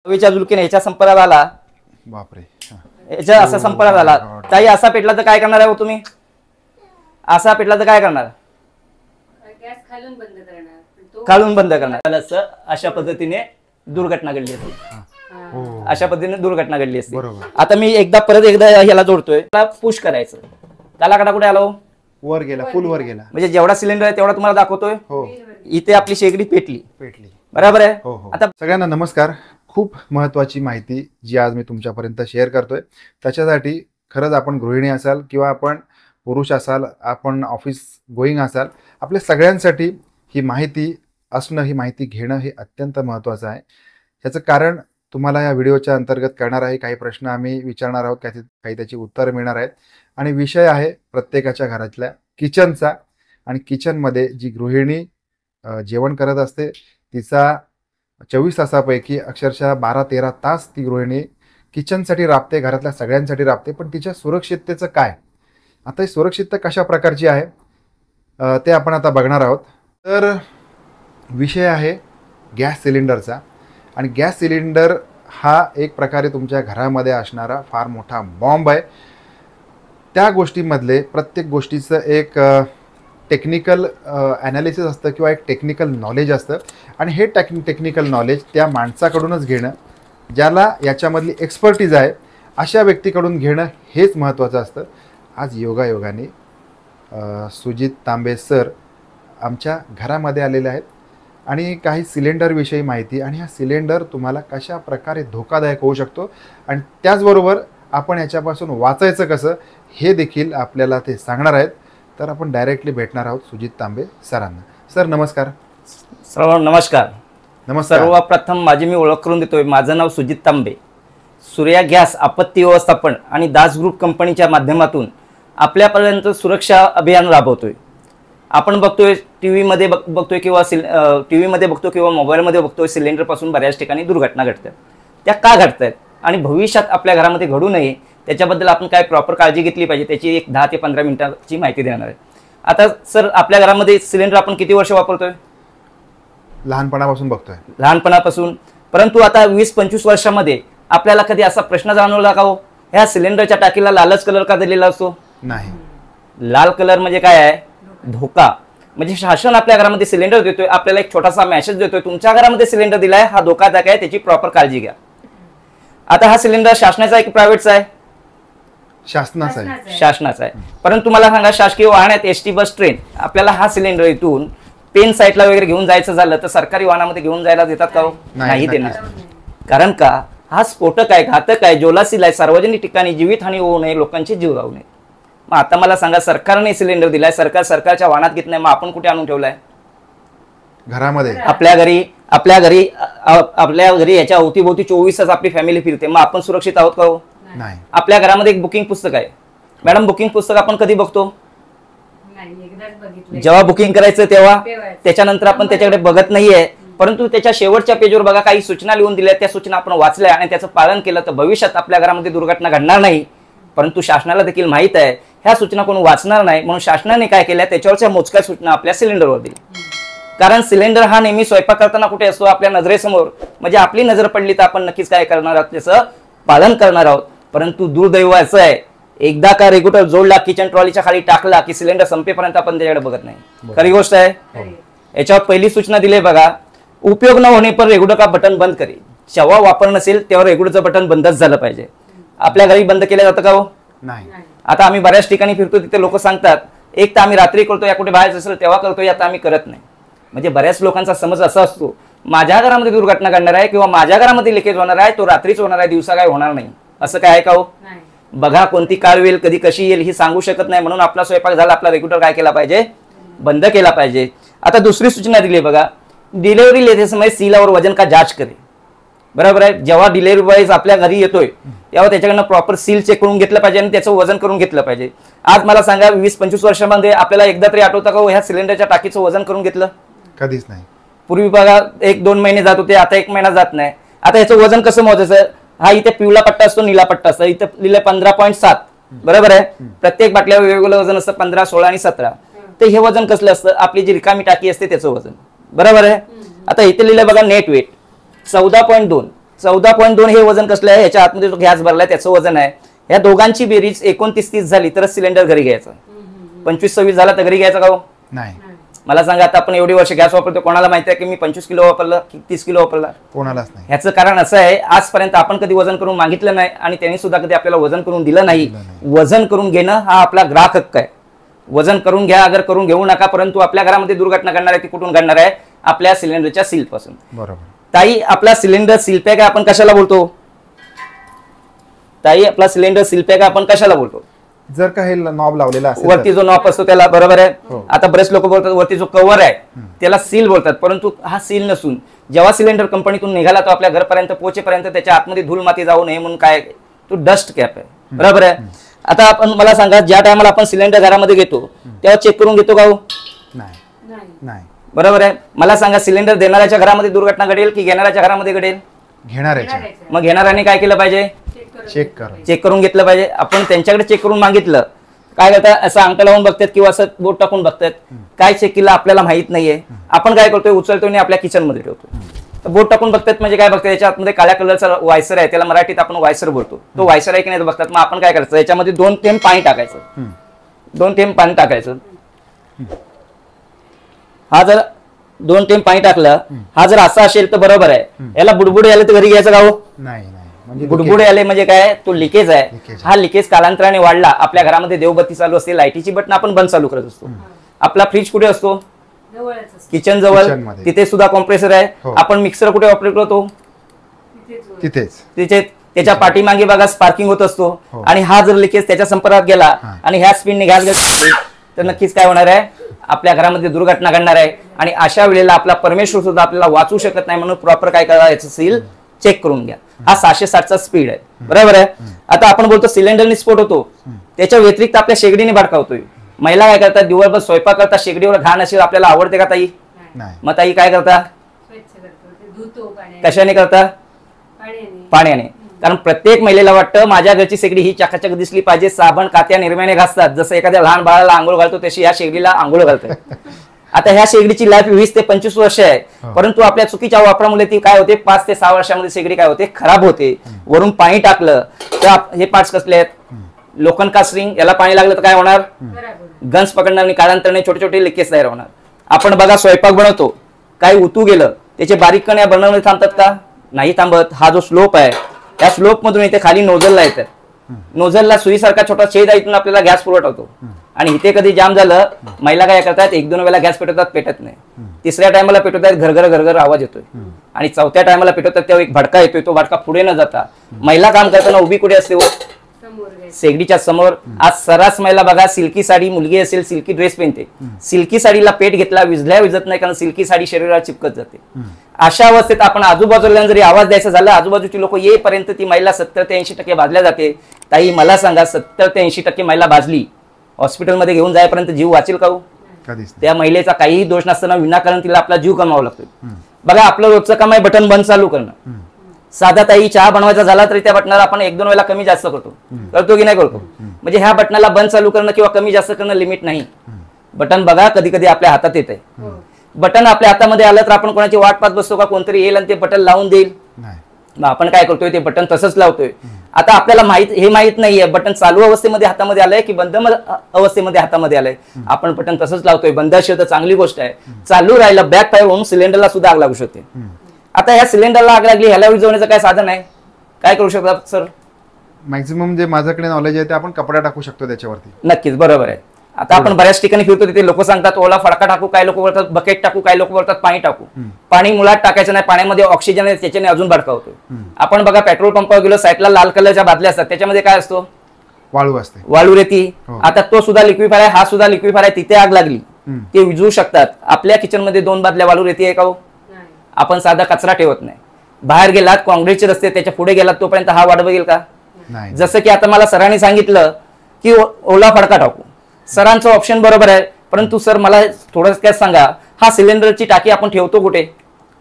हवेच्या झुलकीने ह्याच्या संपर्कात आला, बापरे, ह्याच्या असा संपर्कात आला, ताई असा पेटला तर काय करणार आहे तुम्ही? असा पेटला तर काय करणार? गॅस खालून बंद करणार, खालून बंद करणार. अशा पद्धतीने दुर्घटना घडली असती. अशा पद्धतीने दुर्घटना घडली असती. आता मी परत एकदा ह्याला जोडतोय. त्याला पुश करायचं. त्याला कडा कुठे आलो? वर गेला, फुल वर गेला. म्हणजे जेवढा सिलेंडर आहे तेवढा तुम्हाला दाखवतोय. इथे आपली शेगडी पेटली. बरोबर आहे. आता सगळ्यांना नमस्कार. खूप महत्वाची माहिती जी आज मी तुमच्यापर्यंत शेअर करतोय, त्याच्यासाठी खरंच आपण गृहिणी असाल किंवा आपण पुरुष असाल, आपण ऑफिस गोईंग असाल, आपल्या सगळ्यांसाठी ही माहिती असणं, ही माहिती घेणं हे अत्यंत महत्त्वाचं आहे. ह्याचं कारण तुम्हाला या व्हिडिओच्या अंतर्गत कळणार आहे. काही प्रश्न आम्ही विचारणार आहोत, काही त्याची उत्तरं मिळणार आहेत. आणि विषय आहे प्रत्येकाच्या घरातल्या किचनचा. आणि किचनमध्ये जी गृहिणी जेवण करत असते, तिचा 24 तासापैकी अक्षरशः 12-13 तास ती गृहिणी किचनसाठी राबते, घरातल्या सगळ्यांसाठी राबते. पण तिच्या सुरक्षिततेचं काय? आता ही सुरक्षितता कशा प्रकारची आहे ते आपण आता बघणार आहोत. तर विषय आहे गॅस सिलेंडरचा. आणि गॅस सिलेंडर हा एक प्रकारे तुमच्या घरामध्ये असणारा फार मोठा बॉम्ब आहे. त्या गोष्टीमधले प्रत्येक गोष्टीचं एक टेक्निकल ॲनालिसिस असतं किंवा एक टेक्निकल नॉलेज असतं. आणि हे टेक्निकल नॉलेज त्या माणसाकडूनच घेणं, ज्याला याच्यामधली एक्सपर्टीज आहे, अशा व्यक्तीकडून घेणं हेच महत्त्वाचं असतं. आज योगायोगाने सुजित तांबे सर आमच्या घरामध्ये आलेले आहेत आणि काही सिलेंडरविषयी माहिती, आणि हा सिलेंडर तुम्हाला कशा प्रकारे धोकादायक होऊ शकतो आणि त्याचबरोबर आपण याच्यापासून वाचायचं कसं हे देखील आपल्याला ते सांगणार आहेत. तर आपण डायरेक्टली भेटणार आहोत सुजित तांबे सरांना. सर नमस्कार. नमस्कार. नमस्कार. सर्वप्रथम माझी मी ओळख करून देतोय. माझं नाव सुजित तांबे. सूर्या गॅस आपत्ती व्यवस्थापन आणि दास ग्रुप कंपनीच्या माध्यमातून आपल्यापर्यंत सुरक्षा अभियान राबवतोय. आपण बघतोय टीव्हीमध्ये बघतोय किंवा मोबाईलमध्ये बघतोय, सिलेंडरपासून बऱ्याच ठिकाणी दुर्घटना घडतात. त्या का घडतात आणि भविष्यात आपल्या घरामध्ये घडू नये त्याच्याबद्दल आपण काय प्रॉपर काळजी घेतली पाहिजे, त्याची एक 10 ते 15 मिनिटाची माहिती देणार आहे. आता सर, आपल्या घरामध्ये सिलेंडर आपण किती वर्ष वापरतोय? लहानपणापासून बघतोय. लहानपणापासून. परंतु आता 20-25 वर्षामध्ये आपल्याला कधी असा प्रश्न जाणवला का हो, ह्या सिलेंडरच्या टाकीला लालच कलर का दिलेला असतो? नाही. लाल कलर म्हणजे काय आहे? धोका. म्हणजे शासन आपल्या घरामध्ये सिलेंडर देतोय, आपल्याला एक छोटासा मेसेज देतोय, तुमच्या घरामध्ये सिलेंडर दिलाय, हा धोकादायक आहे, त्याची प्रॉपर काळजी घ्या. आता हा सिलेंडर शासनाचा आहे की प्रायव्हेटचा आहे? शासनाचा आहे. शासनाचा आहे. परंतु मला सांगा, शासकीय वाहनात एसटी, बस, ट्रेन, आपल्याला हा सिलेंडर इथून पेन साईटला वगैरे घेऊन जायचं झालं तर सरकारी वाहनामध्ये घेऊन जायला देतात का? नाही देणार. कारण का? हा स्फोटक आहे, घातक आहे, ज्वलनशील आहे, सार्वजनिक ठिकाणी जीवितहानी होऊ नये, लोकांचे जीव राहू नये. मग आता मला सांगा, सरकारने सिलेंडर दिलाय, सरकारच्या वाहनात घेत नाही, मग आपण कुठे आणून ठेवलाय? घरामध्ये. आपल्या घरी याच्या अवतीभोवती 24 तास आपली फॅमिली फिरते, मग आपण सुरक्षित आहोत का? नाही. आपल्या घरामध्ये एक बुकिंग पुस्तक आहे. मॅडम, बुकिंग पुस्तक आपण कधी बघतो? जेव्हा बुकिंग करायचं तेव्हा. त्याच्यानंतर आपण त्याच्याकडे बघत नाहीये. परंतु त्याच्या शेवटच्या पेजवर बघा काही सूचना लिहून दिल्या, त्या सूचना आपण वाचल्या आणि त्याचं पालन केलं तर भविष्यात आपल्या घरामध्ये दुर्घटना घडणार नाही. परंतु शासनाला देखील माहित आहे ह्या सूचना कोण वाचणार नाही, म्हणून शासनाने काय केल्या, त्याच्यावरच्या मोजक्या सूचना आपल्या सिलेंडरवर दिल्या. कारण सिलेंडर हा नेहमी स्वयंपाक करताना कुठे असतो? आपल्या नजरेसमोर. म्हणजे आपली नजर पडली तर आपण नक्कीच काय करणार आहोत? त्याचं पालन करणार आहोत. परंतु दुर्दैव असं आहे, एकदा का रेग्युलेटर जोडला, किचन ट्रॉलीच्या खाली टाकला की सिलेंडर संपेपर्यंत आपण त्याच्याकडे बघत नाही. खरी गोष्ट आहे. याच्यावर पहिली सूचना दिली बघा, उपयोग न होणे पर रेग्युलेटर का बटन बंद करे. जेव्हा वापर नसेल तेव्हा रेग्युलेटरचं बटन बंदच झालं पाहिजे. आपल्या घरी बंद केलं जातं का हो? नाही. आता आम्ही बऱ्याच ठिकाणी फिरतो, तिथे लोक सांगतात एक तर आम्ही रात्री करतो, या कुठे बाहेर असेल तेव्हा करतो, आता आम्ही करत नाही. म्हणजे बऱ्याच लोकांचा समज असा असतो, माझ्या घरामध्ये दुर्घटना घडणार आहे किंवा माझ्या घरामध्ये लिकेज होणार आहे, तो रात्रीच होणार आहे, दिवसा काय होणार नाही. असं काय आहे का हो? बघा, कोणती काळ येईल, कधी कशी येईल ही सांगू शकत नाही. म्हणून आपला स्वयंपाक झाला, आपला रेग्युलेटर काय केला पाहिजे? बंद केला पाहिजे. आता दुसरी सूचना दिली बघा, डिलिव्हरी लेते समय सील और वजन का जांच करे. बरोबर आहे. जेव्हा डिलिव्हरी बॉयज आपल्या घरी येतोय तेव्हा त्याच्याकडनं प्रॉपर सील चेक करून घेतलं पाहिजे आणि त्याचं वजन करून घेतलं पाहिजे. आज मला सांगा, 20-25 वर्षामध्ये आपल्याला एकदा तरी आठवतं का ह्या सिलेंडरच्या टाकीचं वजन करून घेतलं? कधीच नाही. पूर्वी बघा 1-2 महिने जात होते, आता 1 महिना जात नाही. आता याचं वजन कसं मोजायचं? हा इथे पिवळा पट्टा असतो, निळा पट्टा असतो, इथे लिहिलं 15.7. बरोबर आहे. प्रत्येक बाटल्यावर वेगवेगळं वजन असतं, 15, 16 आणि 17. तर हे वजन कसलं असतं? आपली जी रिकामी टाकी असते त्याचं वजन. बरोबर आहे. आता इथे लिहिलं बघा नेट वेट 14.2. 14.2 हे वजन कसलं आहे, ह्याच्या आतमध्ये जो गॅस भरलाय त्याचं वजन आहे. या दोघांची बेरीज 29-30 झाली तरच सिलेंडर घरी घ्यायचं. 25-26 झाला तर घरी घ्यायचा का हो? नाही. मला सांगा, आता आपण एवढी वर्ष गॅस वापरतो, कोणाला माहिती आहे की मी 25 किलो वापरलं की 30 किलो वापरला? कोणालाच नाही. ह्याचं कारण असं आहे, आजपर्यंत आपण कधी वजन करून मागितलं नाही आणि त्यांनी सुद्धा कधी आपल्याला वजन करून दिलं नाही. वजन करून घेणं हा आपला ग्राहक हक्क आहे. वजन करून घ्या, अगर करून घेऊ नका, परंतु आपल्या घरामध्ये दुर्घटना घडणार आहे ती कुठून घडणार आहे? आपल्या सिलेंडरच्या सील पासून. बरोबर. ताई, आपला सिलेंडर सील पॅक आपण कशाला बोलतो? ताई, आपला सिलेंडर सील पॅक आपण कशाला बोलतो? जर का हे नॉब लावलेला असेल वरती जो नॉब असतो त्याला, बरोबर आहे. आता बरेच लोक बोलतात वरती जो कव्हर आहे त्याला सील बोलतात, परंतु हा सील नसून जेव्हा सिलेंडर कंपनीतून निघाला तो आपल्या घरपर्यंत पोहोचेपर्यंत त्याच्या आतमध्ये धूळ माती जाऊ नये म्हणून काय, तो डस्ट कॅप आहे, बरोबर आहे. आता आपण मला सांगा, ज्या टायमाला आपण सिलेंडर घरामध्ये घेतो तेव्हा चेक करून घेतो का हो? नाही. बरोबर आहे. मला सांगा, सिलेंडर देणाऱ्याच्या घरामध्ये दुर्घटना घडेल की घेणाऱ्याच्या घरामध्ये घडेल? घेणाऱ्याच्या. मग घेणाऱ्याने काय केलं पाहिजे? चेक करून घेतलं पाहिजे. आपण त्यांच्याकडे चेक करून मागितलं, काय करतात, असं अंगठा लावून बघतात किंवा असं बोट टाकून बघतात, काय चेक केलं आपल्याला माहित नाहीये. आपण काय करतोय, उचलतो आणि आपल्या किचन मध्ये ठेवतो. बोट टाकून बघतात म्हणजे काय बघतात, याच्या आतमध्ये काळ्या कलरचा वायसर आहे, त्याला मराठीत आपण वायसर बोलतो. तो वायसर आहे की नाही बघतात. मग आपण काय करायचं, याच्यामध्ये 2 थेंब पाणी टाकायचं. 2 थेंब पाणी टाकायचं. हा जर 2 थेंब पाणी टाकलं, हा जर असा असेल तर बरोबर आहे. याला बुडबुडे आले तर घरी घ्यायचं का हो? नाही. बुडबुडे आले म्हणजे काय, तो लिकेज आहे. हा लिकेज कालांतराने वाढला. आपल्या घरामध्ये देवबत्ती चालू असते, लाईटीची बटन आपण बंद चालू करत असतो. आपला फ्रीज कुठे असतो? किचन जवळ. तिथे सुद्धा कॉम्प्रेसर आहे. आपण मिक्सर कुठे ऑपरेट करतो? तिथे. त्याच्या पाठीमागे बघा स्पार्किंग होत असतो. आणि हा जर लिकेज त्याच्या संपर्कात गेला आणि ह्या स्पीडने गॅस गेला तर नक्कीच काय होणार आहे, आपल्या घरामध्ये दुर्घटना घडणार आहे. आणि अशा वेळेला आपला परमेश्वर सुद्धा आपल्याला वाचू शकत नाही. म्हणून प्रॉपर काय करा, याचं सील चेक करून घ्या. हा 760चा स्पीड आहे, बरोबर आहे. आता आपण बोलतो सिलेंडरने स्फोट होतो, त्याच्या व्यतिरिक्त आपल्या शेगडीने भडकावतोय. महिला काय करतात, दिवसभर स्वयंपाक करतात, शेगडीवर घाण असेल आपल्याला आवडते का ताई? मग ताई काय करता, कशाने करता? पाण्याने. कारण प्रत्येक महिलेला वाटतं माझ्या घरची शेगडी ही चकाचक दिसली पाहिजे, साबण कात्या निर्म्याने घासतात, जसं एखाद्या लहान बाळाला आंघोळ घालतो तशी या शेगडीला आंघोळ घालतात. आता ह्या शेगडीची लाईफ 20 ते 25 वर्ष आहे, परंतु आपल्या चुकीच्या वापरामुळे ती काय होते, 5 ते 6 वर्षामध्ये शेगडी काय होते, खराब होते. वरून पाणी टाकलं तर हे पार्ट्स कसले आहेत, लोखंड कास्टिंग, याला पाणी लागलं तर काय होणार, गंज पकडणार आणि कालांतराने छोटे छोटे लिकेज तयार होणार. आपण बघा स्वयंपाक बनवतो, काही उतू गेलं त्याचे बारीक कण या बनवणे थांबतात का? नाही थांबत. हा जो स्लोप आहे त्या स्लोप मधून इथे खाली नोझलला येतात. नोझलला सुईसारखा छोटा छेद आहे, इथून आपल्याला गॅस पुरवठा होतो. आणि इथे कधी जाम झालं, महिला काय करतात, 1-2 वेळा गॅस पेटवतात, पेटत नाही. तिसऱ्या टायमाला पेटवतात, घरघर घरघर आवाज येतोय. आणि चौथ्या टायमाला पेटवतात तेव्हा एक भडका येतोय, तो भडका पुढे न जाता महिला काम करताना उभी कुठे असते, शेगडीच्या समोर. आज सर्रास महिला बघा, सिल्की साडी, मुलगी असेल सिल्की ड्रेस पेनते, सिल्की साडीला पेट घेतला विजल्या विजत नाही, कारण सिल्की साडी शरीराला चिपकत जाते. अशा अवस्थेत आपण आजूबाजूला जरी आवाज द्यायचा झाला, आजूबाजूची लोक येईपर्यंत ती महिला 70 ते 80% भाजल्या जाते. ताई मला सांगा, 70 ते 80% महिला भाजली, हॉस्पिटलमध्ये घेऊन जायपर्यंत जीव वाचेल का? त्या महिलेचा काहीही दोष नसताना विनाकारण तिला आपला जीव गमावा लागतो. बघा, आपलं रोजचं काम आहे बटन बंद चालू करणं. साधा ताई चहा बनवायचा झाला तरी त्या बटनाला आपण 1-2 वेळा कमी जास्त करतो की नाही करतो? म्हणजे ह्या बटनाला बंद चालू करणं किंवा कमी जास्त करणं लिमिट नाही. बटन बघा कधी कधी आपल्या हातात येत आहे. बटन आपल्या हातामध्ये आलं तर आपण कोणाची वाट पाहत बसतो का, कोणतरी येईल आणि ते बटन लावून देईल? मग आपण काय करतोय, ते बटन तसंच लावतोय. आता आपल्याला माहित नाहीये बटन चालू अवस्थेमध्ये हातामध्ये आलंय की बंद अवस्थेमध्ये हातामध्ये आलंय. आपण बटन तसंच लावतोय. बंद असेल तर चांगली गोष्ट आहे, चालू राहिलं बॅक फायर होऊन सिलेंडरला सुद्धा आग लागू शकते. आता ह्या सिलेंडरला आग लागली, ह्याला विझवण्याचं काय साधन आहे, काय करू शकतात सर? मॅक्झिमम जे माझ्याकडे नॉलेज आहे ते आपण कपडा टाकू शकतो त्याच्यावरती. नक्कीच बरोबर आहे. आता आपण बऱ्याच ठिकाणी फिरतो, तिथे लोक सांगतात ओला फडका टाकू, काही लोक बोलतात बकेट टाकू, काही लोक बोलतात पाणी टाकू. पाणी मुळात टाकायचं नाही, पाण्यामध्ये ऑक्सिजन आहे, त्याच्याने अजून भडकावतो. आपण बघा पेट्रोल पंपावर गेलो, साईडला लाल कलरच्या बादल्या असतात, त्याच्यामध्ये काय असतो, वाळू असते, वाळू रेती. आता तो सुद्धा लिक्विफायर आहे, हा सुद्धा लिक्विफायर आहे, तिथे आग लागली ते विझवू शकतात. आपल्या किचन मध्ये 2 बादल्या वाळू रेती आहे का हो? आपण साधा कचरा ठेवत नाही. बाहेर गेलात, काँक्रीटचे रस्ते, त्याच्या पुढे गेलात तोपर्यंत हा वाट बघेल का? जसं की आता मला सरांनी सांगितलं की ओला फडका टाकू, सरांचं ऑप्शन बरोबर आहे, परंतु सर मला थोडक्यात सांगा, हा सिलेंडरची टाकी आपण ठेवतो कुठे?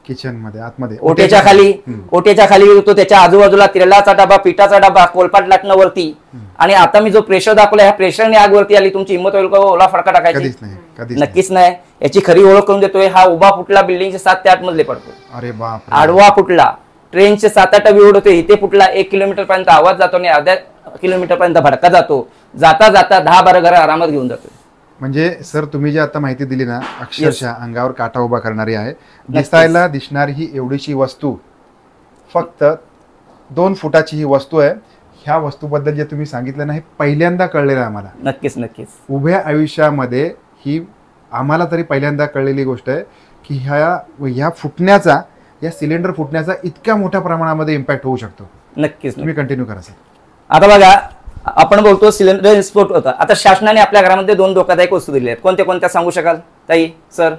किचन मध्ये, आतमध्ये, ओट्याच्या खाली. ओट्याच्या खाली होतो, त्याच्या आजूबाजूला तिरलाचा डबा, पिठाचा डबा, कोलपाट लाटणं वरती. आणि आता मी जो प्रेशर दाखवला, ह्या प्रेशरने आग वरती आली, तुमची हिंमत होईल का ओला फडका टाकायची? नक्कीच नाही. याची खरी ओळख करून देतोय, हा उभा फुटला बिल्डिंगचे 7 ते 8 मजले पडतो. अरे बाप, आडवा फुटला ट्रेनचे 7-8 डबे उडवते, इथे कुठला 1 किलोमीटर पर्यंत आवाज जातो आणि अर्ध्या किलोमीटर पर्यंत भडका जातो, जाता जाता 10-12 घरं आरामात घेऊन जातो. म्हणजे सर तुम्ही जी आता माहिती दिली ना, अक्षरशः अंगावर काटा उभा करणारी आहे. दिसायला दिसणारी ही एवढीशी वस्तू, फक्त 2 फुटाची ही वस्तू आहे. ह्या वस्तूबद्दल जे तुम्ही सांगितलं ना, हे पहिल्यांदा कळलेलं आम्हाला. नक्कीच. उभ्या आयुष्यामध्ये ही आम्हाला तरी पहिल्यांदा कळलेली गोष्ट आहे की ह्या फुटण्याचा, या सिलेंडर फुटण्याचा इतक्या मोठ्या प्रमाणामध्ये इम्पॅक्ट होऊ शकतो. नक्कीच. तुम्ही कंटिन्यू करा सर. आता बघा, आपण बोलतो सिलेंडर स्फोट होता. आता शासनाने आपल्या घरामध्ये 2 धोकादायक वस्तू दिल्या आहेत. कोणत्या सांगू शकाल ताई सर?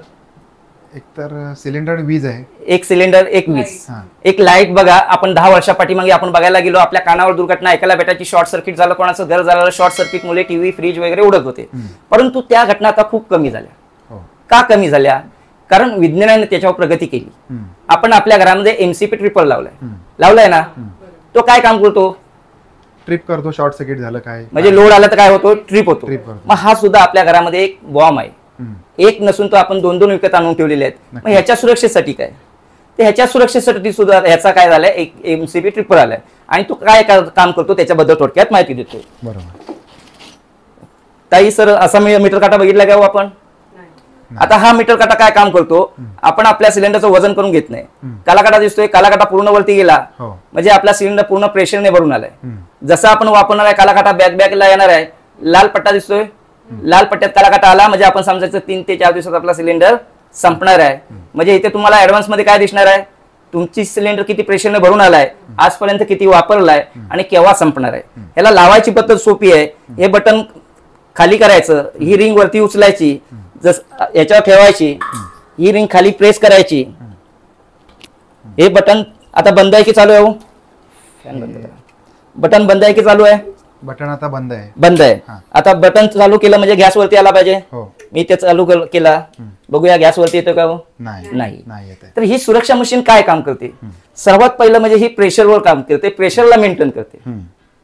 एक तर सिलेंडर आणि वीज आहे. एक सिलेंडर, एक वीज. एक लाईट. बघा, आपण 10 वर्षापाठीमागे आपण बघायला गेलो, आपल्या कानावर दुर्घटना ऐकायला भेटायची. शॉर्ट सर्किट झालं, कोणाचं घर झालं, शॉर्ट सर्किट मुळे टीव्ही, फ्रीज वगैरे उडत होते. परंतु त्या घटना आता खूप कमी झाल्या. का कमी झाल्या? कारण विज्ञानाने त्याच्यावर प्रगती केली. आपण आपल्या घरामध्ये MCP ट्रिपर लावलाय ना, तो काय काम करतो? ट्रिप करतो. शॉर्ट सर्किट झालं काय, म्हणजे लोड आला तर काय होतो? ट्रिप होतो. करतो. मग हा सुद्धा आपल्या घरामध्ये एक बॉम्ब आहे. एक नसून तो आपण 2 विकत आणून ठेवलेले आहेत. मग ह्याच्या सुरक्षेसाठी काय? तर ह्याच्या सुरक्षेसाठी सुद्धा ह्याचा काय झालाय, एक MCP ट्रिपर आलाय आणि तो काय काम करतो त्याच्याबद्दल थोडक्यात माहिती देतो. बरोबर. ताई सर, असा मीटर काटा बघितला का आपण? आता हा मीटर काटा काय काम करतो? आपण आपल्या सिलेंडरचं वजन करून घेत नाही. काला काटा दिसतोय, काला काटा पूर्ण वरती गेला म्हणजे आपला सिलेंडर पूर्ण प्रेशरने भरून आलाय. जसं आपण वापरणार आहे काला काटा बॅगला येणार आहे, लाल पट्टा दिसतोय, लाल पट्ट्यात काला काटा आला म्हणजे आपण समजायचं 3 ते 4 दिवसात आपला सिलेंडर संपणार आहे. म्हणजे इथे तुम्हाला ऍडव्हान्स मध्ये काय दिसणार आहे? तुमची सिलेंडर किती प्रेशरने भरून आलाय, आजपर्यंत किती वापरलाय आणि केव्हा संपणार आहे. ह्याला लावायची पद्धत सोपी आहे. हे बटन खाली करायचं, ही रिंग वरती उचलायची, याच्यावर ठेवायची, ही रिंग खाली प्रेस करायची. हे बटन आता बंद आहे की चालू आहे? बटन बंद आहे की चालू आहे? बटन आता बंद आहे. बंद आहे. आता बटन चालू केलं म्हणजे गॅस वरती आला पाहिजे. मी ते चालू केला, बघूया गॅस वरती येतो का? नाही. तर ही सुरक्षा मशीन काय काम करते? सर्वात पहिलं म्हणजे ही प्रेशरवर काम करते, प्रेशरला मेंटेन करते.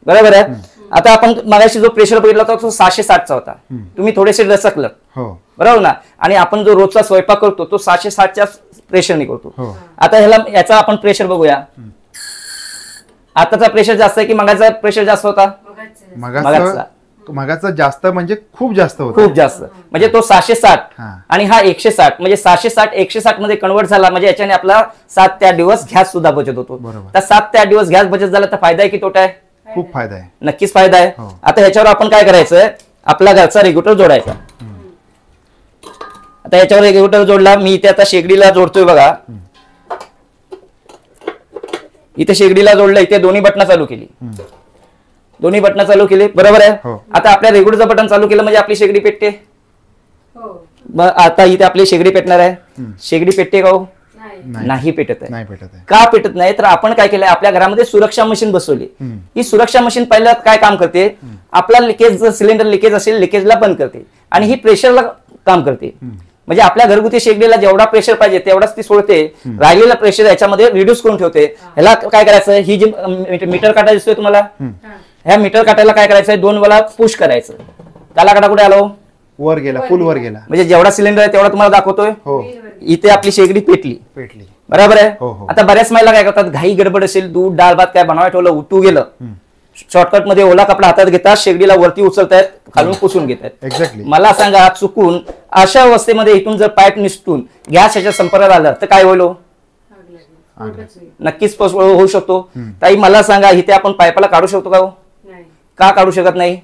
बरोबर आहे. आता आपण मगाशी जो प्रेशर बघितला होता तो 660चा होता. तुम्ही थोडेसे दचकलं, बरोबर ना? आणि आपण जो रोजचा स्वयंपाक करतो तो 660च्या प्रेशरने करतो. आता याचा आपण प्रेशर बघूया. आताचा प्रेशर जास्त आहे की मगाचा प्रेशर जास्त होता? मगाचा जास्त म्हणजे खूप जास्त होता. खूप जास्त म्हणजे तो 660 आणि हा 160 म्हणजे 660 मध्ये कन्वर्ट झाला. म्हणजे याच्याने आपला 7 ते 8 दिवस गॅस सुद्धा बचत होतो. तर 7 ते 8 दिवस गॅस बचत झाला तर फायदा आहे की तोटा आहे? खूप फायदा आहे. नक्कीच फायदा आहे. आता ह्याच्यावर आपण काय करायचं? आपला घरचा रेग्युलेटर जोडायचा. आता याच्यावर रेग्युलेटर जोडला. मी इथे आता शेगडीला जोडतोय बघा. इथे शेगडीला जोडलं, इथे दोन्ही बटणं चालू केली, बरोबर आहे. आता आपल्या रेग्युलेटरचं बटन चालू केलं म्हणजे आपली शेगडी पेटते. आता इथे आपली शेगडी पेटणार आहे. शेगडी पेटते का? नाही पेटत आहे. का पेटत नाही? तर आपण काय केलंय, आपल्या घरामध्ये सुरक्षा मशीन बसवली. ही सुरक्षा मशीन पहिला काय काम करते? आपला लिकेज, सिलेंडर लिकेज असेल, लिकेजला बंद करते आणि ही प्रेशरला काम करते. म्हणजे आपल्या घरगुती शेगडीला जेवढा प्रेशर पाहिजे तेवढाच ती सोडते, राहिलेला प्रेशर याच्यामध्ये रिड्यूस करून ठेवते. ह्याला काय करायचं? ही जी मीटर काटा दिसतोय तुम्हाला, ह्या मीटर काट्याला काय करायचं? 2 वेळा पुश करायचं. काला काटा कुठे आलो? वर गेला, फुल वर गेला. म्हणजे जेवढा सिलेंडर आहे तेवढा तुम्हाला दाखवतोय. इथे आपली शेगडी पेटली, बरोबर आहे. आता बऱ्याच महिला काय करतात, घाई गडबड असेल, दूध डाळ भात काय बनवायला ठेवलं, उतू गेलं, शॉर्टकट मध्ये ओला कपडा हातात घेतात, शेगडीला वरती उचलतायत, खालून पुसून घेतात. एक्झॅक्टली. मला सांगा, चुकून अशा अवस्थेमध्ये इथून जर पाईप निसटून गॅस याच्या संपर्कात आलं तर काय होईल? नक्कीच होऊ शकतो. ताई मला सांगा, इथे आपण पाईपाला काढू शकतो का? का काढू शकत नाही?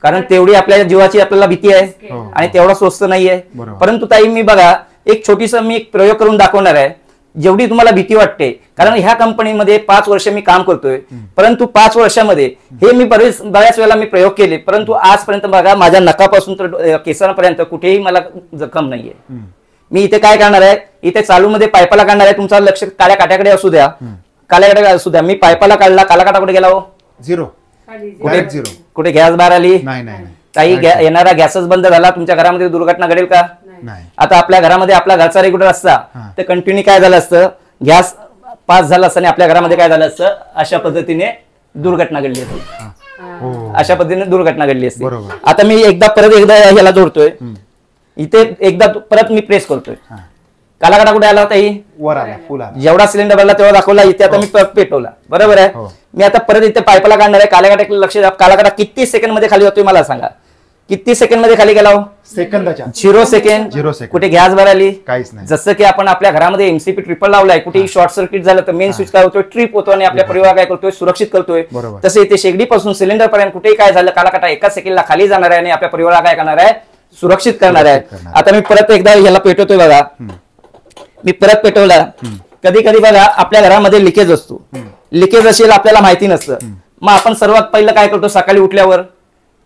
कारण तेवढी आपल्या जीवाची आपल्याला भीती आहे आणि तेवढा स्वस्त नाहीये. परंतु ताई मी बघा, एक छोटीसा मी एक प्रयोग करून दाखवणार आहे. जेवढी तुम्हाला भीती वाटते, कारण ह्या कंपनीमध्ये 5 वर्ष मी काम करतोय, परंतु 5 वर्षामध्ये हे मी बऱ्याच वेळेला मी प्रयोग केले, परंतु आजपर्यंत बघा माझ्या नकापासून तर केसांपर्यंत कुठेही मला जखम नाहीये. मी इथे काय करणार आहे? इथे चालू मध्ये पाईपाला काढणार आहे. तुमचं लक्ष काळ्या काट्याकडे असू द्या, काळ्याकडे असू द्या. मी पाईपाला काढला, काला काटा कुठे गेला? हो, 0. कुठे गॅस बाहेर आली? नाही. काही येणारा गॅसच बंद झाला, तुमच्या घरामध्ये दुर्घटना घडेल का? आता आपल्या घरामध्ये आपला घरचा रेग्युलेटर असता तर कंटिन्यू काय झालं असतं? गॅस पास झाला असतं आणि आपल्या घरामध्ये काय झालं असतं? अशा पद्धतीने दुर्घटना घडली असती. अशा पद्धतीने दुर्घटना घडली असती. आता मी परत एकदा ह्याला जोडतोय, इथे एकदा परत मी प्रेस करतोय. कालाकाटा कुठे आला होता ही वर आला, फुल आला. जेवढा सिलेंडर भरला तेवढा दाखवला, इथे आता मी पेटवला, बरोबर आहे. हो. मी आता परत इथे पाईपला काढणार आहे. कालाकाटा लक्ष द्या, कालाकाटा किती सेकंड मध्ये खाली होतोय मला सांगा, किती सेकंड मध्ये खाली गेला हो? सेकंदाच्या 0 सेकंड. 0 सेकंड. कुठे गॅस भराली काहीच नाही. जसं की आपण आपल्या घरामध्ये एमसीपी ट्रिपल लावलाय, कुठेही शॉर्ट सर्किट झालं तर मेन स्विच काय होतोय, ट्रिप होतो आणि आपल्या परिवार काय करतोय, सुरक्षित करतोय. बरोबर. तसं इथे शेगडीपासून सिलेंडर पर्यंत कुठेही काय झालं, कालाकाटा एका सेकंडला खाली जाणार आहे आणि आपल्या परिवाराला काय करणार आहे, सुरक्षित करणार आहे. आता मी परत एकदा ह्याला पेटवतोय बघा, मी परत पेटवला. कधी कधी बघा आपल्या घरामध्ये लिकेज असतो, लिकेज असेल आपल्याला माहिती नसतं, मग आपण सर्वात पहिलं काय करतो, सकाळी उठल्यावर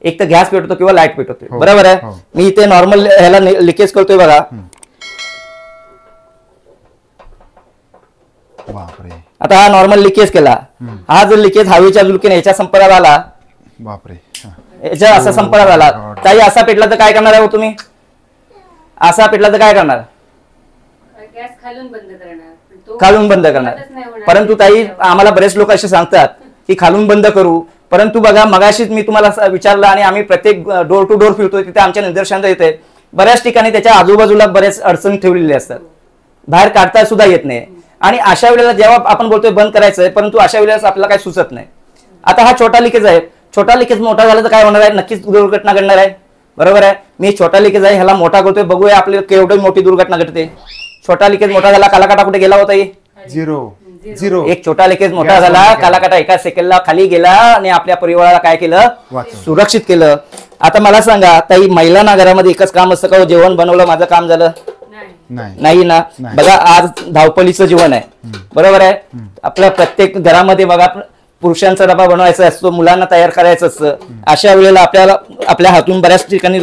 एक तर गॅस पेटवतो किंवा लाईट पेटवतोय, बरोबर आहे. मी इथे नॉर्मल ह्याला लिकेज करतोय बघा, बापरे. आता हा नॉर्मल लिकेज केला, हा जर लिकेज हवेच्या झुलकीने याच्या संपर्कात आला, बापरे, याच्या असा संपर्कात आला, ताई असा पेटला तर काय करणार आहे हो तुम्ही, असा पेटला तर काय करणार, गॅस खालून बंद करणार, पण तो खालून बंद करणार. बंदच नाही होणार. परंतु ताई आम्हाला बरेच लोक असे सांगतात की खालून बंद करू, परंतु बघा मगाशीच मी तुम्हाला विचारलं आणि आम्ही प्रत्येक डोर टू डोर फिरतोय, तिथे आमच्या निदर्शनात येते बऱ्याच ठिकाणी त्याच्या आजूबाजूला बरेच अडचणी ठेवलेले असतात, बाहेर काढता सुद्धा येत नाही. आणि अशा वेळेला जेव्हा आपण बोलतोय बंद करायचंय, परंतु अशा वेळेला आपल्याला काही सुचत नाही. आता हा छोटा लिकेज आहे, छोटा लिकेज मोठा झाला तर काय होणार आहे, नक्कीच दुर्घटना घडणार आहे, बरोबर आहे. मी छोटा लिकेज आहे ह्याला मोठा करतोय, बघूया आपल्याला केवढी मोठी दुर्घटना घडते. छोटा लिकेज मोठा झाला, कालाकाटा कुठे गेला होता, 0 एक छोटा लिकेज मोठा झाला, कालाकाटा एका सेकंडला खाली गेला आणि आपल्या परिवाराला काय केलं, सुरक्षित केलं. आता मला सांगा ताई, महिलांना घरामध्ये एकच काम असतं का, जेवण बनवलं माझं काम झालं, नाही ना. बघा आज धावपळीचं जीवन आहे, बरोबर आहे. आपल्या प्रत्येक घरामध्ये बघा पुरुषांचा डबा बनवायचा असतो, मुलांना तयार करायचं असतं. अशा वेळेला आपल्याला आपल्या हातून बऱ्याच ठिकाणी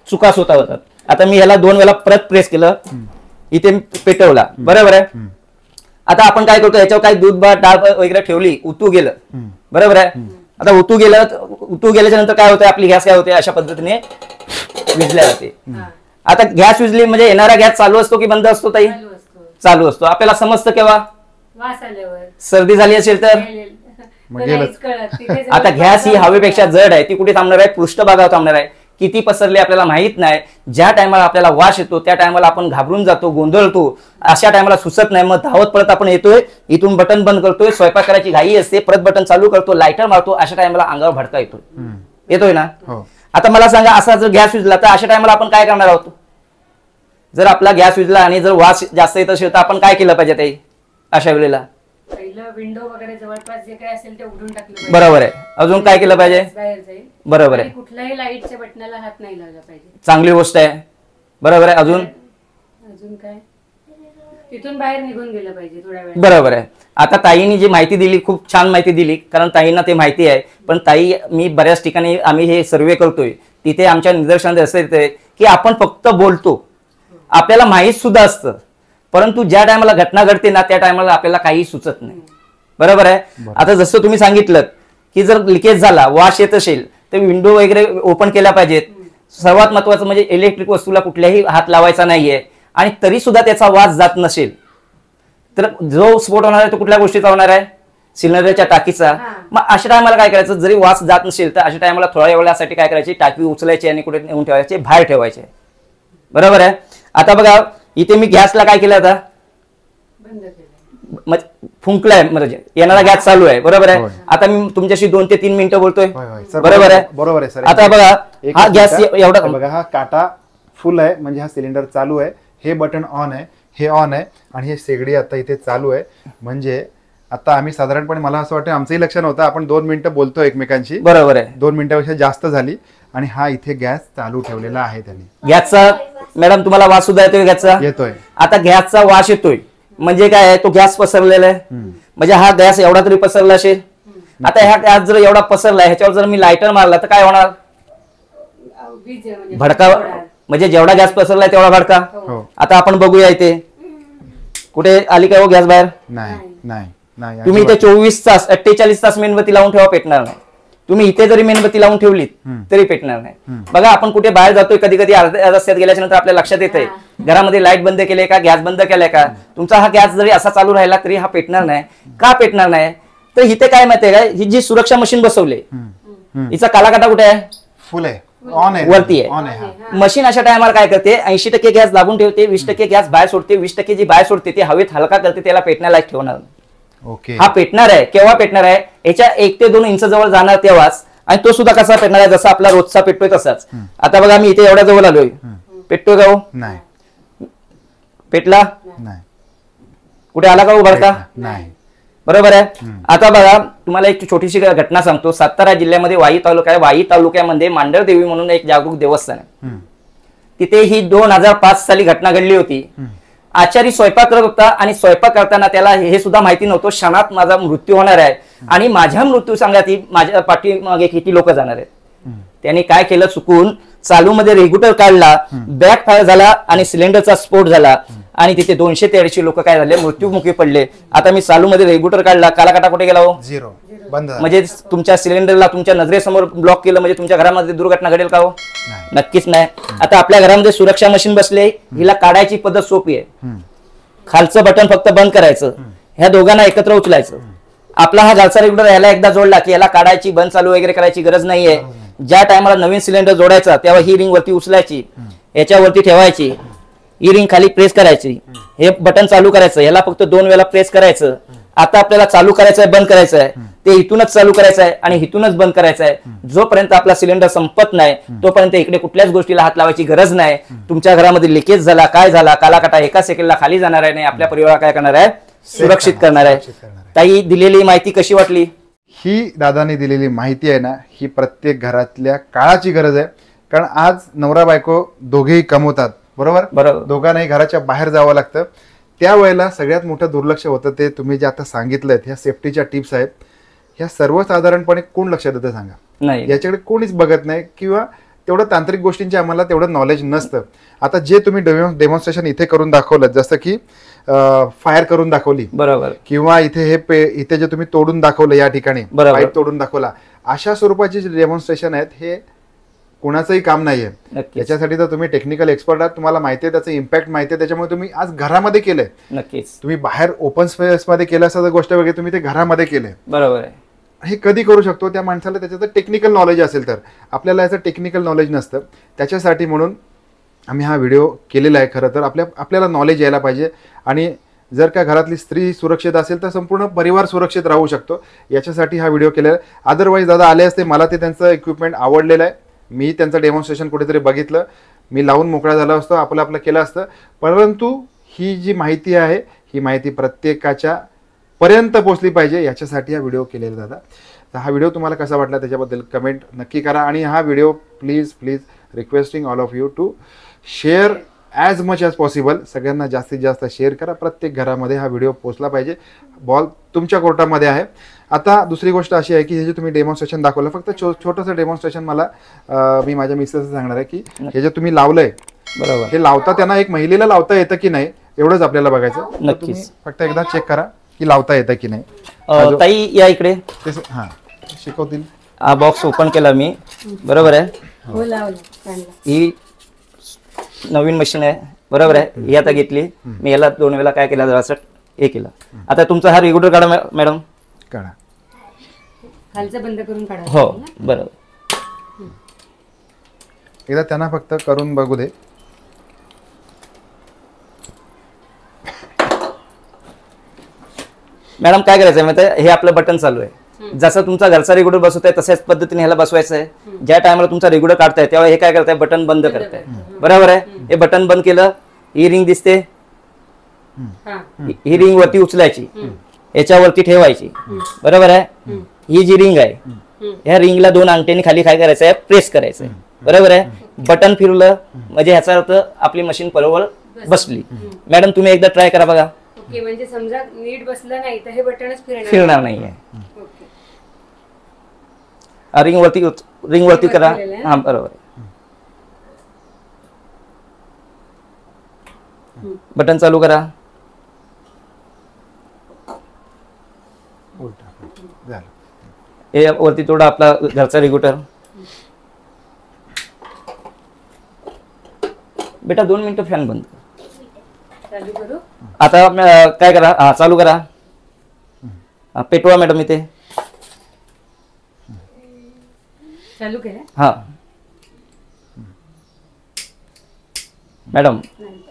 चुका होता होतात. आता मी ह्याला 2 वेळा परत प्रेस केलं, इथे पेटवला, बरोबर आहे. आता आपण काय करतो, याच्यावर काही दूध भात डाळ वगैरे ठेवली, उतू गेलं, बरोबर आहे. आता उतू गेल्याच्या नंतर काय होतं, आपली गॅस काय होते, अशा पद्धतीने विजल्या जाते. आता गॅस विजली म्हणजे येणारा गॅस चालू असतो की बंद असतो ताई, चालू असतो. आपल्याला समजतं केव्हा, वास आल्यावर, सर्दी झाली असेल तर. आता गॅस ही हवेपेक्षा जड आहे, ती कुठे थांबणार आहे, पृष्ठभागावर थांबणार आहे. किती पसरले आपल्याला माहित नाही. ज्या टायमाला आपल्याला वास येतो त्या टायमाला आपण घाबरून जातो, गोंधळतो. अशा टायमाला सुचत नाही, मग धावत परत आपण येतोय, इथून बटन बंद करतोय, स्वयंपाक करायची घाई असते, परत बटन चालू करतो, लायटर मारतो. अशा टायमाला अंगावर भडका येतोय ना. आता मला सांगा, असा जर गॅस विजला तर अशा टायमाला आपण काय करणार आहोत. जर आपला गॅस विजला आणि जर वास जास्त येत असेल तर आपण काय केलं पाहिजे ताई अशा वेळेला, विंडो वगैरे जवळपास जे काय असेल ते उघडून टाकलं, बरोबर आहे. अजून काय केलं पाहिजे, बाहेर जाईल, बरोबर आहे. कुठल्याही लाईटच्या बटनाला हात नाही लावला पाहिजे, चांगली गोष्ट आहे, बरोबर आहे. अजून काय, तिथून बाहेर निघून गेलं पाहिजे थोड्या वेळ, बरोबर आहे. आता ताईंनी जी माहिती दिली खूप छान माहिती दिली, कारण ताईंना ते माहिती आहे. पण ताई, मी बऱ्याच ठिकाणी आम्ही हे सर्वे करतोय, तिथे आमच्या निदर्शनात असं येतंय की आपण फक्त बोलतो, आपल्याला माहीत सुद्धा असतं, परंतु ज्या टायमाला घटना घडते ना त्या टायमाला आपल्याला काही सुचत नाही, बरोबर आहे. आता जसं तुम्ही सांगितलं की जर लिकेज झाला, वास येत असेल तर विंडो वगैरे ओपन केल्या पाहिजेत. सर्वात महत्वाचं म्हणजे इलेक्ट्रिक वस्तूला कुठल्याही हात लावायचा नाहीये. आणि तरी सुद्धा त्याचा वास जात नसेल तर जो स्फोट होणार आहे तो कुठल्या गोष्टीचा होणार आहे, सिलेंडरच्या टाकीचा. मग अशा टायमाला काय करायचं, जरी वास जात नसेल तर अशा टायमाला थोड्या वेळासाठी काय करायची, टाकी उचलायची आणि कुठे नेऊन ठेवायचे, बाहेर ठेवायचे, बरोबर आहे. आता बघा इथे मी गॅसला काय केलं, आता बंद केलं, फुंकलाय, म्हणजे येणारा गॅस चालू आहे, बरोबर आहे. आता मी तुमच्याशी 2 ते 3 मिनिटं बोलतोय, बरोबर आहे, बरोबर आहे सर. आता बघा हा गॅस एवढा बघा, हा काटा फुल आहे म्हणजे हा सिलेंडर चालू आहे, हे बटन ऑन आहे, हे ऑन आहे आणि हे शेगडी आता इथे चालू आहे. म्हणजे आता आम्ही साधारणपणे, मला असं वाटतं आमचंही लक्ष नव्हतं, आपण 2 मिनिटं बोलतो एकमेकांशी, बरोबर आहे, 2 मिनिटापेक्षा जास्त झाली आणि हा इथे गॅस चालू ठेवलेला आहे त्यांनी. गॅसचा मॅडम तुम्हाला वास सुद्धा येतोय, गॅसचा येतोय. आता गॅसचा वास येतोय म्हणजे काय आहे, तो गॅस पसरलेला आहे, म्हणजे हा गॅस एवढा तरी पसरला असेल. आता ह्या गॅस जर एवढा पसरलाय, ह्याच्यावर जर मी लायटर मारला तर काय होणार, भडका, म्हणजे जेवढा गॅस पसरलाय तेवढा भडका. आता आपण बघूया इथे कुठे आली काय हो गॅस बाहेर, नाही. तुम्ही इथे 24 तास 48 तास मेणबत्ती लावून ठेवा, पेटणार नाही. तुम्ही इथे जरी मेणबत्ती लावून ठेवलीत तरी पेटणार नाही. बघा आपण कुठे बाहेर जातोय, कधी कधी अर्ध्या रस्त्यात गेल्याच्या नंतर आपल्या लक्षात येतंय घरामध्ये लाईट बंद केले का, गॅस बंद केलाय का. तुमचा हा गॅस जरी असा चालू राहिला तरी हा पेटणार नाही. का पेटणार नाही, तर इथे काय माहितीये का, ही जी सुरक्षा मशीन बसवली हिचा कालाकाटा कुठे आहे, फुल आहे, ऑन आहे, वरती ऑन आहे. आहे. हा. मशीन अशा टायमाला काय करते 80% गॅस दाबून ठेवते, 20% गॅस बाहेर सोडते, 20% जी बाहेर सोडते ते हवेत हलका करते, त्याला पेटण्याला ठेवणार. ओके. हा पेटणार आहे. केव्हा पेटणार आहे? याच्या 1 ते 2 इंच जवळ जाणार तेव्हाच. आणि तो सुद्धा कसा पेटणार आहे? जसा आपला रोजचा पेटतोय तसाच. आता बघा मी इथे एवढ्या जवळ आलोय, पेटतोय का हो? नाही. पेटला? नाही. कुठे आला का हो भडका? नाही. बरोबर आहे. आता बघा तुम्हाला एक छोटीशी घटना सांगतो. सातारा जिल्ह्यामध्ये वाई तालुका आहे. वाई तालुक्यामध्ये मांडर देवी म्हणून एक जागरूक देवस्थान आहे. तिथे ही 2005 साली घटना घडली होती. आचारी स्वयंपाक करत होता आणि स्वयंपाक करताना त्याला हे सुद्धा माहिती नव्हतं क्षणात माझा मृत्यू होणार आहे आणि माझ्या मृत्यू सांगण्यात माझ्या पाठीमागे किती लोक जाणार आहेत. त्यांनी काय केलं, चुकून चालू मध्ये रेग्युलेटर काढला, बॅक फायर झाला आणि सिलेंडरचा स्फोट झाला आणि तिथे 200 ते 250 लोक काय झाले, मृत्यूमुखी पडले. आता मी चालू मध्ये रेग्युलेटर काढला, कालाकाटा कुठे गेला हो? 0 बंद. म्हणजे तुमच्या सिलेंडरला तुमच्या नजरेसमोर ब्लॉक केलं म्हणजे तुमच्या घरामध्ये दुर्घटना घडेल का हो? नक्कीच नाही. आता आपल्या घरामध्ये सुरक्षा मशीन बसले, हिला काढायची पद्धत सोपी आहे. खालचं बटन फक्त बंद करायचं, ह्या दोघांना एकत्र उचलायचं. आपला हा घरचा रेग्युलेटर याला एकदा जोडला की याला काढायची, बंद चालू वगैरे करायची गरज नाहीये. ज्या टायमाला नवीन सिलेंडर जोडायचा तेव्हा ही रिंग वरती उचलायची, याच्यावरती ठेवायची, ही रिंग खाली प्रेस करायची, हे बटन चालू करायचं, याला फक्त 2 वेळा प्रेस करायचं. आता आपल्याला चालू करायचं आहे, बंद करायचं आहे, ते इथूनच चालू करायचं आहे आणि इथूनच बंद करायचं आहे. जोपर्यंत आपला सिलेंडर संपत नाही तोपर्यंत इकडे कुठल्याच गोष्टीला हात लावायची गरज नाही. तुमच्या घरामध्ये लिकेज झाला, काय झाला, कालाकाटा एका सेकंडला खाली जाणार आहे, नाही आपल्या परिवाराला काय करणार आहे, सुरक्षित करणार आहे. ताई, दिलेली माहिती कशी वाटली? ही दादाने दिलेली माहिती आहे ना, ही प्रत्येक घरातल्या काळाची गरज आहे. कारण आज नवरा बायको दोघेही कमवतात, बरोबर. दोघांनाही घराच्या बाहेर जावं लागतं. त्यावेळेला सगळ्यात मोठं दुर्लक्ष होतं. ते तुम्ही जे आता सांगितलंय ह्या सेफ्टीच्या टिप्स आहेत, ह्या सर्वसाधारणपणे कोण लक्ष देतं सांगा? नाही, याच्याकडे कोणीच बघत नाही किंवा तेवढं तांत्रिक गोष्टींचे आम्हाला तेवढं नॉलेज नसतं. आता जे तुम्ही डेमॉन्स्ट्रेशन इथे करून दाखवलं, जसं की फायर करून दाखवली, बरोबर, किंवा इथे इथे जे तुम्ही तोडून दाखवलं, या ठिकाणी पाईप तोडून दाखवला, अशा स्वरूपाचे जे डेमॉन्स्ट्रेशन आहेत हे कोणाचंही काम नाहीये. याच्यासाठी तर तुम्ही टेक्निकल एक्सपर्ट आहात, तुम्हाला माहिती आहे त्याचं इम्पॅक्ट माहिती आहे, त्याच्यामुळे तुम्ही आज घरामध्ये केलंय. नक्कीच. तुम्ही बाहेर ओपन स्पेस मध्ये केलं असं गोष्ट वगैरे, तुम्ही ते घरामध्ये केलंय. बरोबर आहे. हे कधी करू शकतो त्या माणसाला त्याच्याचं टेक्निकल नॉलेज असेल तर. आपल्याला याचं टेक्निकल नॉलेज नसतं. त्याच्यासाठी म्हणून आम्ही हा व्हिडिओ केलेला आहे. खरं तर आपल्याला नॉलेज यायला पाहिजे. आणि जर का घरातली स्त्री सुरक्षित असेल तर संपूर्ण परिवार सुरक्षित राहू शकतो. याच्यासाठी हा व्हिडिओ केलेला आहे. अदरवाईज दादा आले असते, मला ते त्यांचं इक्विपमेंट आवडलेलं आहे, मी त्यांचं डेमॉन्स्ट्रेशन कुठेतरी बघितलं, मी लावून मोकळा झाला असतो, आपलं केलं असतं. परंतु ही जी माहिती आहे ही माहिती प्रत्येकाच्या पर्यंत पोहोचली पाहिजे, याच्यासाठी हा व्हिडिओ केलेला दादा. तर हा व्हिडिओ तुम्हाला कसा वाटला त्याच्याबद्दल कमेंट नक्की करा. आणि हा video please requesting all of you to share as much as possible. सगळ्यांना जास्तीत जास्त शेअर करा. प्रत्येक घरामध्ये हा व्हिडिओ पोहोचला पाहिजे. बॉल तुमच्या कोर्टामध्ये आहे. आता दुसरी गोष्ट अशी आहे की हे जे तुम्ही डेमॉन्स्ट्रेशन दाखवलं, फक्त छोटंसं डेमॉन्स्ट्रेशन मला मी माझ्या मिसेसचं सांगणार आहे की हे जे तुम्ही लावलंय, बरोबर, हे लावता त्यांना एक महिलेला लावता येतं की नाही एवढंच आपल्याला बघायचं. नक्कीच फक्त एकदा चेक करा की लावता येतं की नाही. ताई या इकडे. हां, शिकवतील. हा बॉक्स ओपन केला मी, बरोबर आहे. ही नवीन मशीन आहे, बरोबर आहे. ही आता घेतली मी, याला 2 वेळा काय केलं, जरासं हे केलं. आता तुमचा हा रेग्युलेटर काढा मॅडम. काढा. खालचं बंद करून काढा. हो, बरोबर. एकदा त्यांना फक्त करून बघू दे. मॅडम काय करायचं माहिती आहे, हे आपलं बटन चालू आहे. जसं तुमचा घरचा रेग्युलेटर बसवत आहे तशाच पद्धतीने ह्याला बसवायचं आहे. ज्या टायमाला तुमचा रेग्युलेटर काढताय तेव्हा हे काय करताय, बटन बंद करताय, बरोबर आहे. हे बटन बंद केलं, ही रिंग दिसते, ही रिंग वरती उचलायची, याच्यावरती ठेवायची, बरोबर आहे. ही जी रिंग आहे ह्या रिंगला 2 अंगठ्यांनी खाली काय करायचं आहे, प्रेस करायचं आहे, बरोबर आहे. बटन फिरलं म्हणजे ह्याचा अर्थ आपली मशीन बरोबर बसली. मॅडम तुम्ही एकदा ट्राय करा बघा. ओके, म्हणजे समजा नीट बसलं नाही तर हे बटनच फिरणार नाहीये. रिंग वरती करा. हा, बरोबर. बटन चालू करा. हे वरती थोडा आपला घरचा रेग्युलेटर. बेटा 2 मिनिटं फॅन बंद कर. आता काय करा, हा चालू करा. पेटवा मॅडम इथे. चालू केलं. हा, मॅडम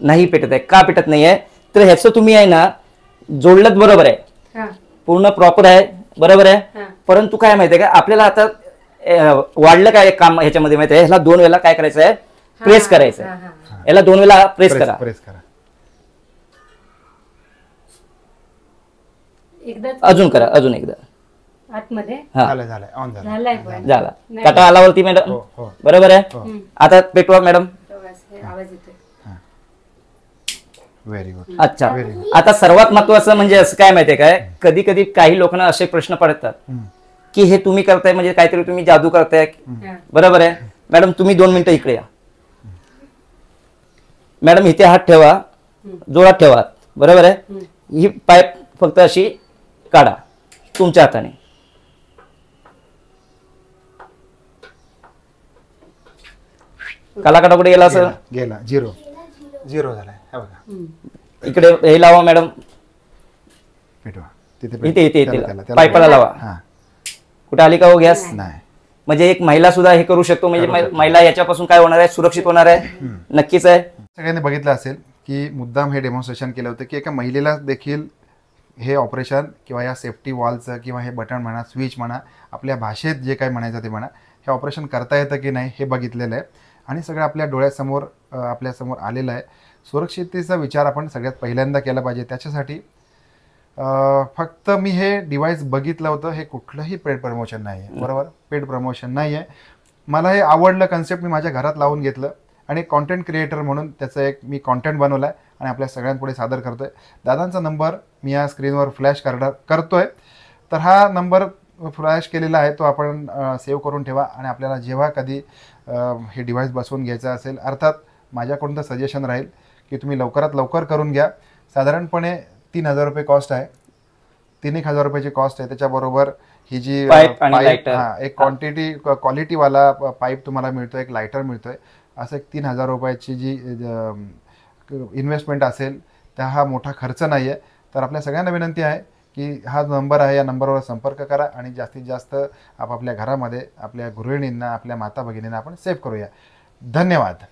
नाही पेटत आहे. का पेटत नाही आहे तर ह्याचं तुम्ही आहे ना जोडलं बरोबर आहे, हा पूर्ण प्रॉपर आहे, बरोबर आहे. हा परंतु काय माहितीये का आपल्याला आता वाढलं काय काम ह्याच्यामध्ये माहिती आहे, ह्याला 2 वेळा काय करायचं आहे, प्रेस करायचं हा आहे. हा याला 2 वेळा प्रेस करा. प्रेस करा. एकदा अजून करा, अजून एकदा. आतमध्ये हा झालंय ऑन झालं. झालाय पण झाला. नाही. काटा आलावरती मॅडम, हो हो बरोबर आहे. हम्म. आता पेटवा मॅडम. तेव्हाच हे आवाज येतोय. Very good. अच्छा, Very good. आता सर्वात महत्वाचं म्हणजे असं काय माहितीये काय, कधी कधी काही लोकांना असे प्रश्न पडतात की हे तुम्ही करताय म्हणजे काहीतरी तुम्ही जादू करताय, हा. बरोबर आहे. मॅडम तुम्ही 2 मिनिटं इकडे या. मॅडम इथे हात ठेवा, जोरात ठेवा, बरोबर आहे. ही पाईप फक्त अशी काढा तुमच्या हाताने. काला काटा कुठे गेला असं गेला. झिरो झालाय. हे बघा इकडे हे लावा मॅडम, पेटवा. इथे इथे त्याला- इथे त्याला- पाईपाला लावा. हा. कुठे आली का हो गॅस? नाही. म्हणजे एक महिला सुद्धा हे करू शकतो, म्हणजे महिला याच्यापासून काय होणार आहे, सुरक्षित होणार आहे. नक्कीच आहे. सगळ्यांनी बघितलं असेल की मुद्दाम हे डेमॉन्स्ट्रेशन केलं होतं की एका महिलेला देखील हे ऑपरेशन किंवा या सेफ्टी वॉलचं किंवा हे बटन म्हणा, स्विच म्हणा, आपल्या भाषेत जे काही म्हणायचं ते म्हणा, हे ऑपरेशन करता येतं की नाही हे बघितलेलं आहे आणि सगळं आपल्या डोळ्यासमोर आपल्यासमोर आलेलं आहे. सुरक्षिततेचा विचार आपण सगळ्यात पहिल्यांदा केला पाहिजे. त्याच्यासाठी फक्त मी हे डिव्हाइस बघितलं होतं, हे कुठलंही पेड प्रमोशन नाही आहे, बरोबर. पेड प्रमोशन नाही आहे. मला हे आवडलं कन्सेप्ट, मी माझ्या घरात लावून घेतलं आणि कॉन्टेंट क्रिएटर म्हणून त्याचं एक मी कॉन्टेंट बनवलं आहे आणि आपल्या सगळ्यांपुढे सादर करतो आहे. दादांचा नंबर मी या स्क्रीनवर फ्लॅश करतो आहे. तर हा नंबर फ्लॅश केलेला आहे, तो आपण सेव्ह करून ठेवा आणि आपल्याला जेव्हा कधी हे डिव्हाइस बसवून घ्यायचं असेल, अर्थात माझ्याकडून तर सजेशन राहील की तुम्ही लवकरात लवकर करून घ्या. साधारणपणे 3,000 रुपये कॉस्ट आहे, 3,000 रुपयाची कॉस्ट आहे. त्याच्याबरोबर ही जी पाईप आणि लायटर. एक क्वालिटीवाला पाईप तुम्हाला मिळतो, एक लायटर मिळतोय. असं एक 3,000 रुपयाची जी इन्व्हेस्टमेंट असेल, त्या हा मोठा खर्च नाही आहे. तर आपल्या सगळ्यांना विनंती आहे की हा नंबर आहे, या नंबरवर संपर्क करा आणि जास्तीत जास्त आपापल्या घरामध्ये आपल्या गृहिणींना, आपल्या माता भगिनींना आपण सेव्ह करूया. धन्यवाद.